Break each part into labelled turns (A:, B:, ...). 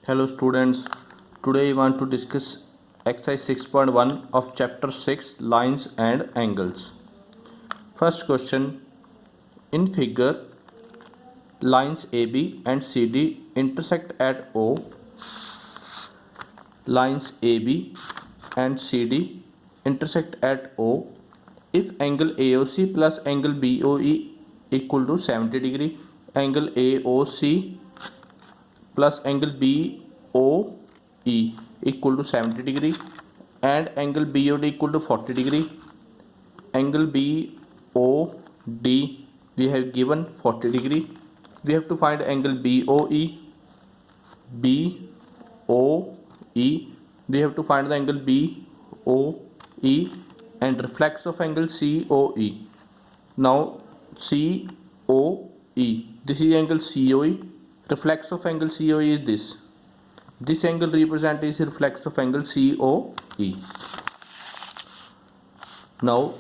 A: Hello students, today I want to discuss exercise 6.1 of chapter 6 lines and angles. First question, in figure lines AB and CD intersect at O. Lines AB and CD intersect at O if angle AOC plus angle BOE equal to 70 degree, angle AOC plus angle BOE equal to 70 degree and angle BOD equal to 40 degree. Angle BOD we have given 40 degree. We have to find angle BOE. We have to find the angle BOE and reflex of angle COE. Now COE, this is angle COE. Reflex of angle COE is this. This angle represents is reflex of angle COE. Now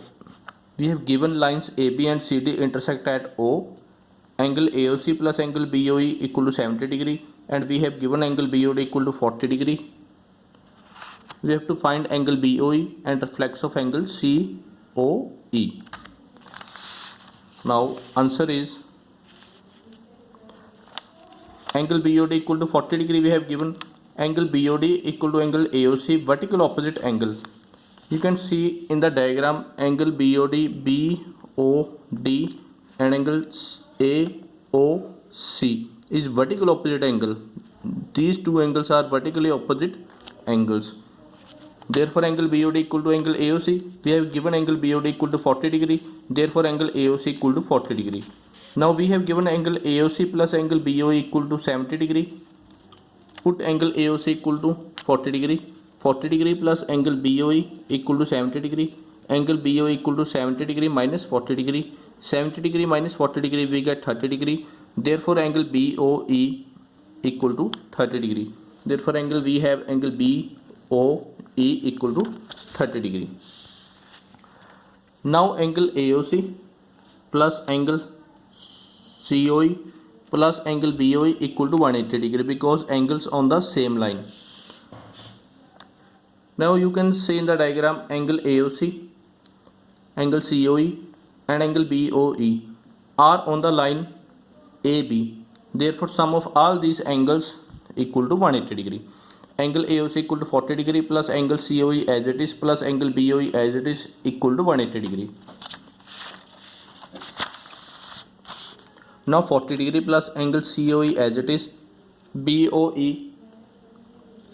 A: we have given lines AB and CD intersect at O. Angle AOC plus angle BOE equal to 70 degree and we have given angle BOD equal to 40 degree. We have to find angle BOE and reflex of angle COE. Now answer is angle BOD equal to 40 degree. We have given angle BOD equal to angle AOC, vertical opposite angle. You can see in the diagram angle BOD and angle AOC is vertical opposite angle. These two angles are vertically opposite angles. Therefore angle BOD equal to angle AOC. We have given angle BOD equal to 40 degree. Therefore angle AOC equal to 40 degree. Now we have given angle AOC plus angle BOE equal to 70 degree. Put angle AOC equal to 40 degree. 40 degree plus angle BOE equal to 70 degree. Angle BOE equal to 70 degree minus 40 degree. 70 degree minus 40 degree we get 30 degree. Therefore angle BOE equal to 30 degree. Therefore angle we have angle BOE equal to 30 degree. Now angle AOC plus angle COE plus angle BOE equal to 180 degree because angles on the same line. Now you can see in the diagram angle AOC, angle COE and angle BOE are on the line AB. Therefore sum of all these angles equal to 180 degree. Angle AOC equal to 40 degree plus angle COE as it is plus angle BOE as it is equal to 180 degree. Now 40 degree plus angle COE as it is, BOE,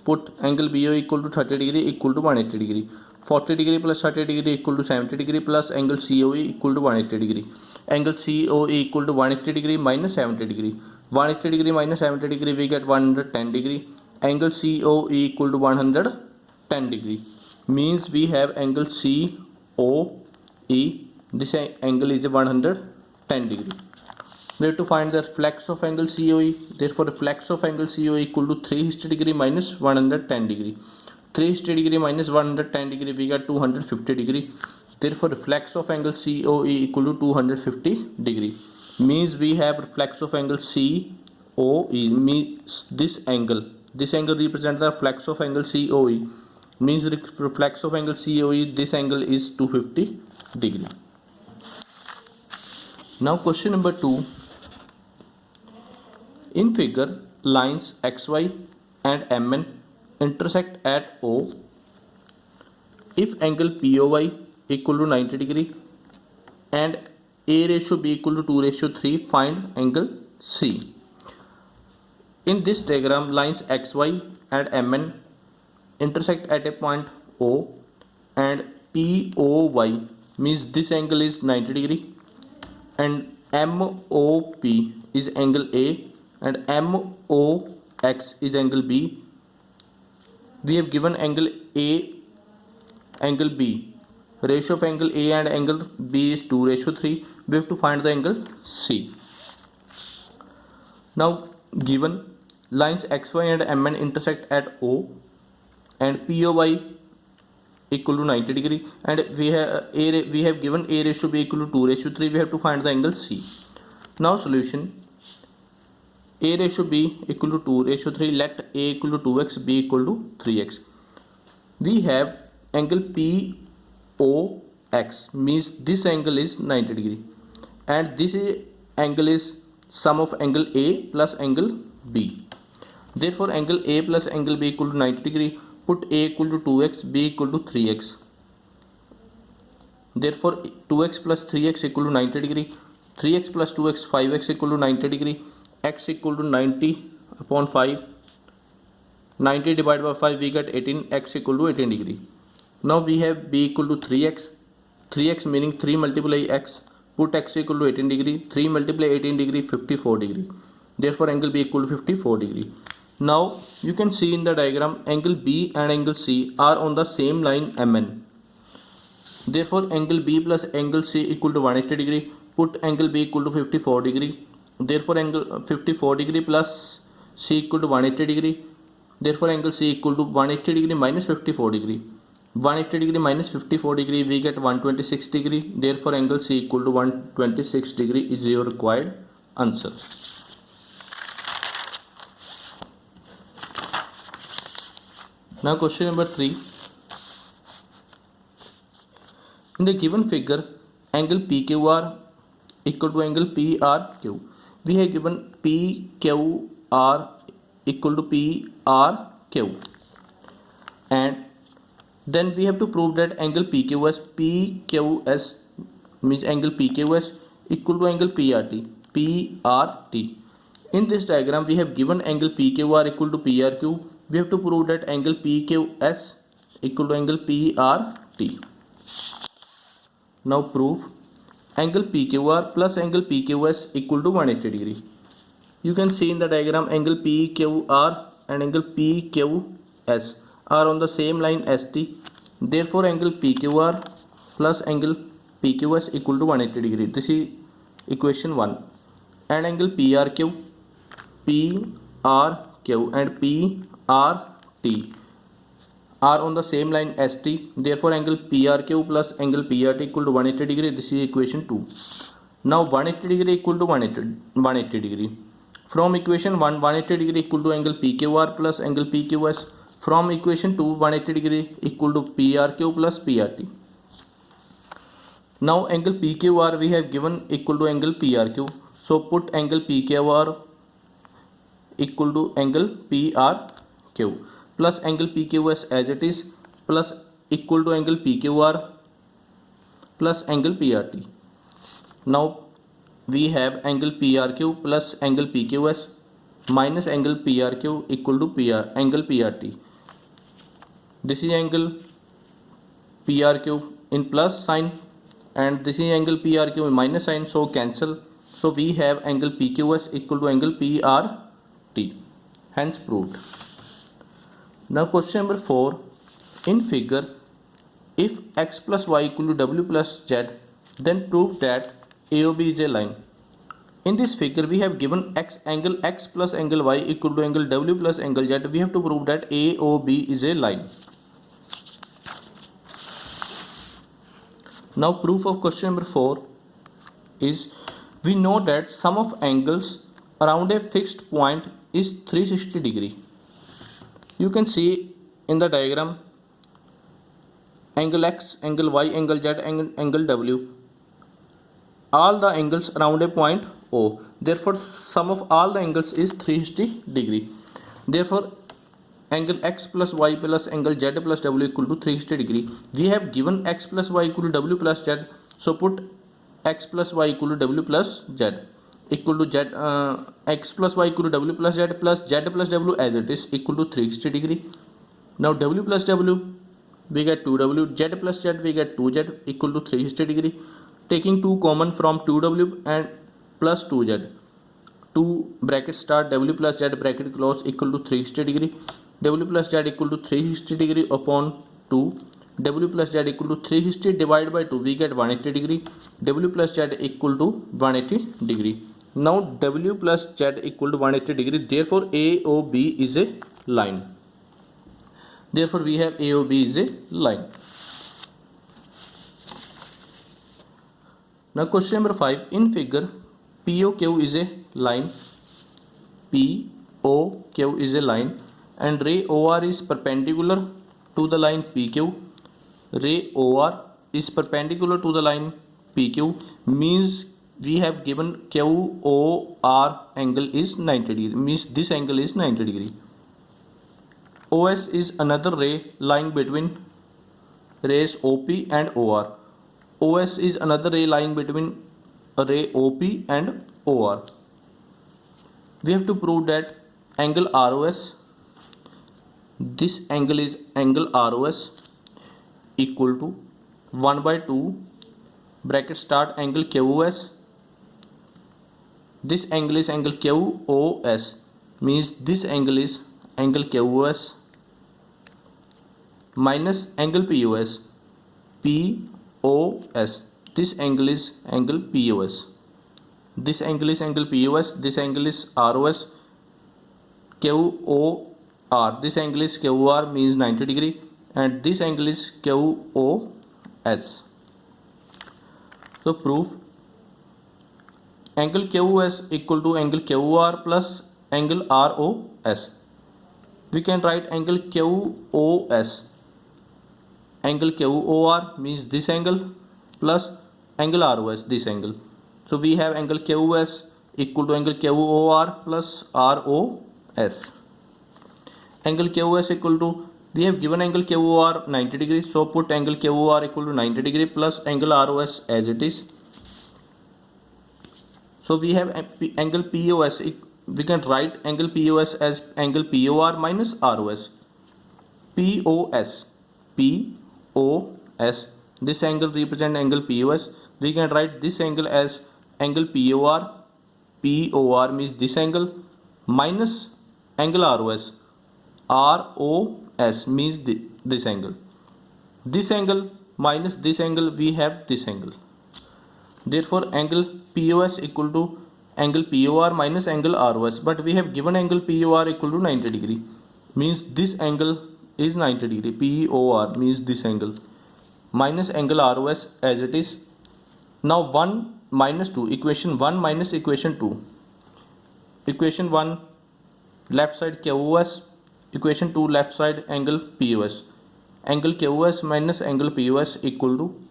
A: put angle BOE equal to 30 degree equal to 180 degree. 40 degree plus 30 degree equal to 70 degree plus angle COE equal to 180 degree. Angle COE equal to 180 degree minus 70 degree. 180 degree minus 70 degree we get 110 degree. Angle COE equal to 110 degree. Means we have angle COE. This angle is 110 degree. We have to find the reflex of angle COE. Therefore reflex of angle COE equal to 360 degree minus 110 degree. 360 degree minus 110 degree we get 250 degree. Therefore reflex of angle COE equal to 250 degree. Means we have reflex of angle COE. Means this angle represents the reflex of angle COE. Means reflex of angle COE, this angle is 250 degree. Now question number 2. In figure, lines XY and MN intersect at O. If angle POY equal to 90 degree and A ratio B equal to 2:3, find angle C. In this diagram, lines XY and MN intersect at a point O and POY means this angle is 90 degree and MOP is angle A and MOX is angle B. We have given angle A, angle B. Ratio of angle A and angle B is 2:3. We have to find the angle C. Now given lines XY and MN intersect at O and POY equal to 90 degree and we have given A ratio B equal to 2:3. We have to find the angle C. Now solution. A ratio B equal to 2 ratio 3, let A equal to 2x, B equal to 3x. We have angle POX, means this angle is 90 degree, and this angle is sum of angle A plus angle B. Therefore angle A plus angle B equal to 90 degree. Put A equal to 2x, B equal to 3x. Therefore 2x plus 3x equal to 90 degree. 3x plus 2x 5x equal to 90 degree. X equal to 90 upon 5. 90 divided by 5 we get 18. X equal to 18 degree. Now we have B equal to 3x. 3x meaning 3 multiply x. Put x equal to 18 degree. 3 multiply 18 degree 54 degree. Therefore angle B equal to 54 degree. Now you can see in the diagram angle B and angle C are on the same line MN. Therefore angle B plus angle C equal to 180 degree. Put angle B equal to 54 degree. Therefore angle 54 degree plus C equal to 180 degree. Therefore angle C equal to 180 degree minus 54 degree. 180 degree minus 54 degree we get 126 degree. Therefore angle C equal to 126 degree is your required answer. Now question number 3. In the given figure, angle PQR equal to angle PRQ. We have given PQR equal to PRQ, and then we have to prove that angle PQS means angle PQS equal to angle PRT. In this diagram we have given angle PQR equal to PRQ. We have to prove that angle PQS equal to angle PRT. Now prove angle PQR plus angle PQS equal to 180 degree. You can see in the diagram angle PQR and angle PQS are on the same line ST. Therefore angle PQR plus angle PQS equal to 180 degree. This is equation 1. And angle PRQ and PRT are on the same line ST. Therefore angle PRQ plus angle PRT equal to 180 degree. This is equation 2. Now 180 degree equal to 180 degree. From equation 1, 180 degree equal to angle PQR plus angle PQS. From equation 2, 180 degree equal to PRQ plus PRT. Now angle PQR we have given equal to angle PRQ. So put angle PQR equal to angle PRQ plus angle PQS as it is plus equal to angle PQR plus angle PRT. Now we have angle PRQ plus angle PQS minus angle PRQ equal to angle PRT. This is angle PRQ in plus sign and this is angle PRQ in minus sign, so cancel. So we have angle PQS equal to angle PRT, hence proved. Now question number 4. In figure, if x plus y equal to w plus z, then prove that AOB is a line. In this figure we have given angle x plus angle y equal to angle w plus angle z. We have to prove that AOB is a line. Now proof of question number 4 is, we know that sum of angles around a fixed point is 360 degree. You can see in the diagram angle x, angle y, angle z, angle w, all the angles around a point O. Therefore sum of all the angles is 360 degree. Therefore angle x plus y plus angle z plus w equal to 360 degree. We have given x plus y equal to w plus z. So put x plus y equal to w plus z equal to z, x plus y equal to w plus z plus w as it is equal to 360 degree. Now w plus w we get 2w, z plus z we get 2z equal to 360 degree. Taking 2 common from 2w and plus 2z, 2 bracket start, w plus z bracket close equal to 360 degree. W plus z equal to 360 degree upon 2. W plus z equal to 360 divided by 2 we get 180 degree. W plus z equal to 180 degree. Now W plus Z equal to 180 degree. Therefore AOB is a line. Therefore we have AOB is a line. Now question number 5. In figure POQ is a line. POQ is a line and ray OR is perpendicular to the line PQ. Ray OR is perpendicular to the line PQ, means we have given QOR angle is 90 degree, means this angle is 90 degree. OS is another ray lying between rays OP and OR. OS is another ray lying between a ray OP and OR. We have to prove that angle ROS, this angle is angle ROS, equal to 1 by 2 bracket start angle QOS. This angle is angle QOS, means this angle is angle QOS minus angle POS. POS, this angle is angle POS. This angle is angle POS, this angle is ROS. QOR, this angle is QOR, means 90 degree, and this angle is QOS. So proof, angle QOS equal to angle QOR plus angle ROS. We can write angle QOS, angle QOR means this angle plus angle ROS, this angle. So we have angle QOS equal to angle QOR plus ROS. Angle QOS equal to, we have given angle QOR 90 degree, so put angle QOR equal to 90 degree plus angle ROS as it is. So we have angle POS, we can write angle POS as angle POR minus ROS. POS, this angle represent angle POS. We can write this angle as angle POR. POR means this angle minus angle ROS. ROS means this angle. This angle minus this angle, we have this angle. Therefore angle POS equal to angle POR minus angle ROS, but we have given angle POR equal to 90 degree, means this angle is 90 degree. POR means this angle minus angle ROS as it is. Now 1 minus 2, equation 1 minus equation 2. Equation 1 left side QOS, equation 2 left side angle POS. Angle QOS minus angle POS equal to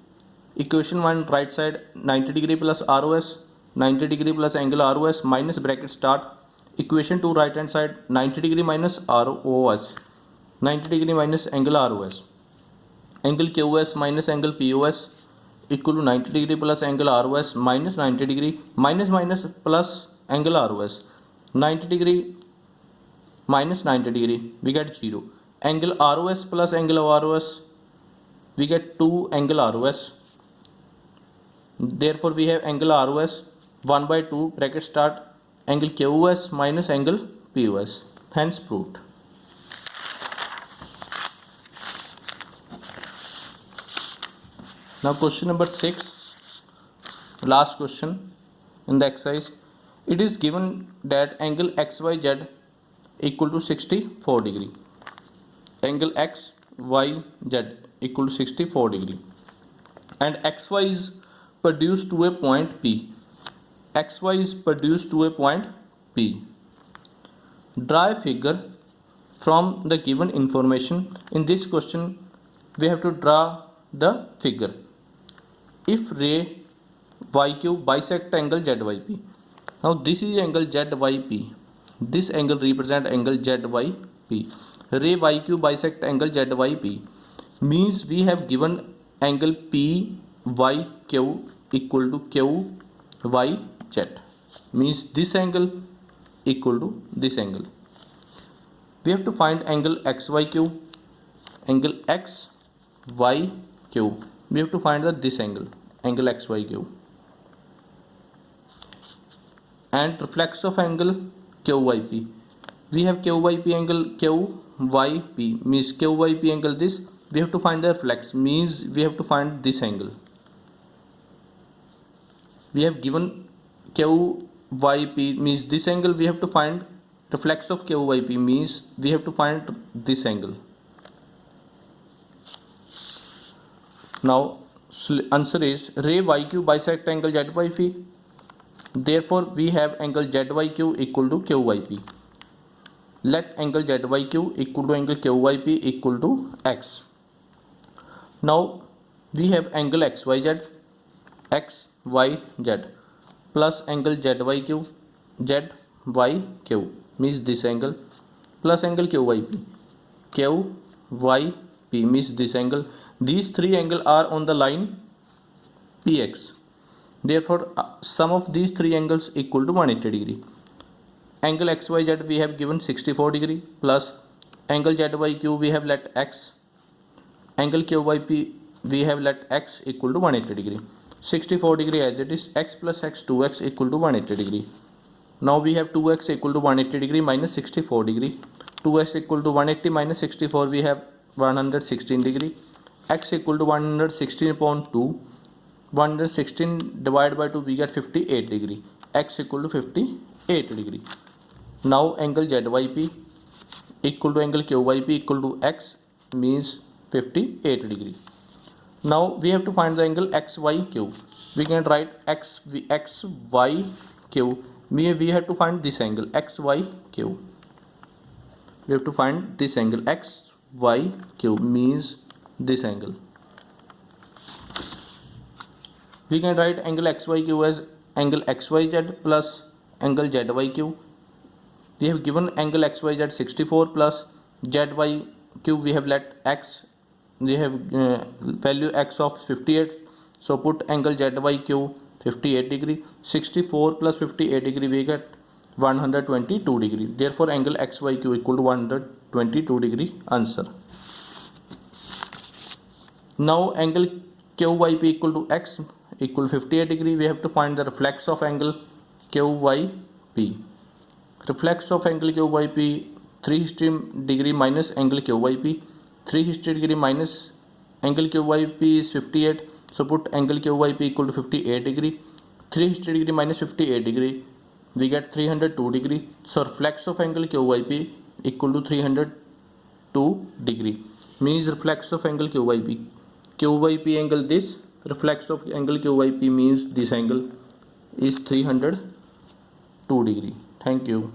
A: equation 1 right side 90 degree plus ROS, 90 degree plus angle ROS minus bracket start equation 2 right hand side 90 degree minus ROS, 90 degree minus angle ROS. Angle QOS minus angle POS equal to 90 degree plus angle ROS minus 90 degree minus plus angle ROS. 90 degree minus 90 degree, we get 0. Angle ROS plus angle ROS, we get 2 angle ROS. Therefore we have angle ROS 1 by 2 bracket start angle QOS minus angle POS, hence proved. Now question number 6, last question in the exercise. It is given that angle XYZ equal to 64 degree. Angle XYZ equal to 64 degree. And XY is produced to a point P. XY is produced to a point P. Draw a figure from the given information. In this question, we have to draw the figure. If ray YQ bisect angle ZYP. Now this is angle ZYP. This angle represent angle ZYP. Ray YQ bisect angle ZYP, means we have given angle PYQ equal to QYZ, means this angle equal to this angle. We have to find angle XYQ. Angle XYQ, we have to find this angle XYQ, and reflex of angle QYP. We have QYP angle QYP, means QYP angle this. We have to find the reflex, means we have to find this angle. We have given QYP, means this angle. We have to find reflex of QYP, means we have to find this angle. Now answer is ray YQ bisect angle ZYP. therefore we have angle ZYQ equal to QYP. Let angle ZYQ equal to angle QYP equal to X. Now we have angle XYZ plus angle ZYQ means this angle plus angle QYP means this angle. These three angles are on the line PX. Therefore sum of these three angles equal to 180 degree. Angle XYZ we have given 64 degree plus angle ZYQ we have let X, angle QYP we have let X equal to 180 degree. 64 degree as it is, X plus X 2X equal to 180 degree. Now we have 2X equal to 180 degree minus 64 degree. 2X equal to 180 minus 64 we have 116 degree. X equal to 116 upon 2. 116 divided by 2 we get 58 degree. X equal to 58 degree. Now angle ZYP equal to angle QYP equal to X means 58 degree. Now we have to find the angle XYQ. We can write XYQ. We have to find this angle XYQ. We have to find this angle XYQ means this angle. We can write angle XYQ as angle XYZ plus angle ZYQ. We have given angle XYZ 64 plus ZYQ we have let X. We have value X of 58. So put angle ZYQ 58 degree. 64 plus 58 degree we get 122 degree. Therefore angle XYQ equal to 122 degree answer. Now angle QYP equal to X equal 58 degree. We have to find the reflex of angle QYP. Reflex of angle QYP 360 degree minus angle QYP. 360 degree minus angle QYP is 58. So put angle QYP equal to 58 degree. 360 degree minus 58 degree we get 302 degree. So reflex of angle QYP equal to 302 degree means reflex of angle QYP angle this, reflex of angle QYP means this angle is 302 degree. Thank you.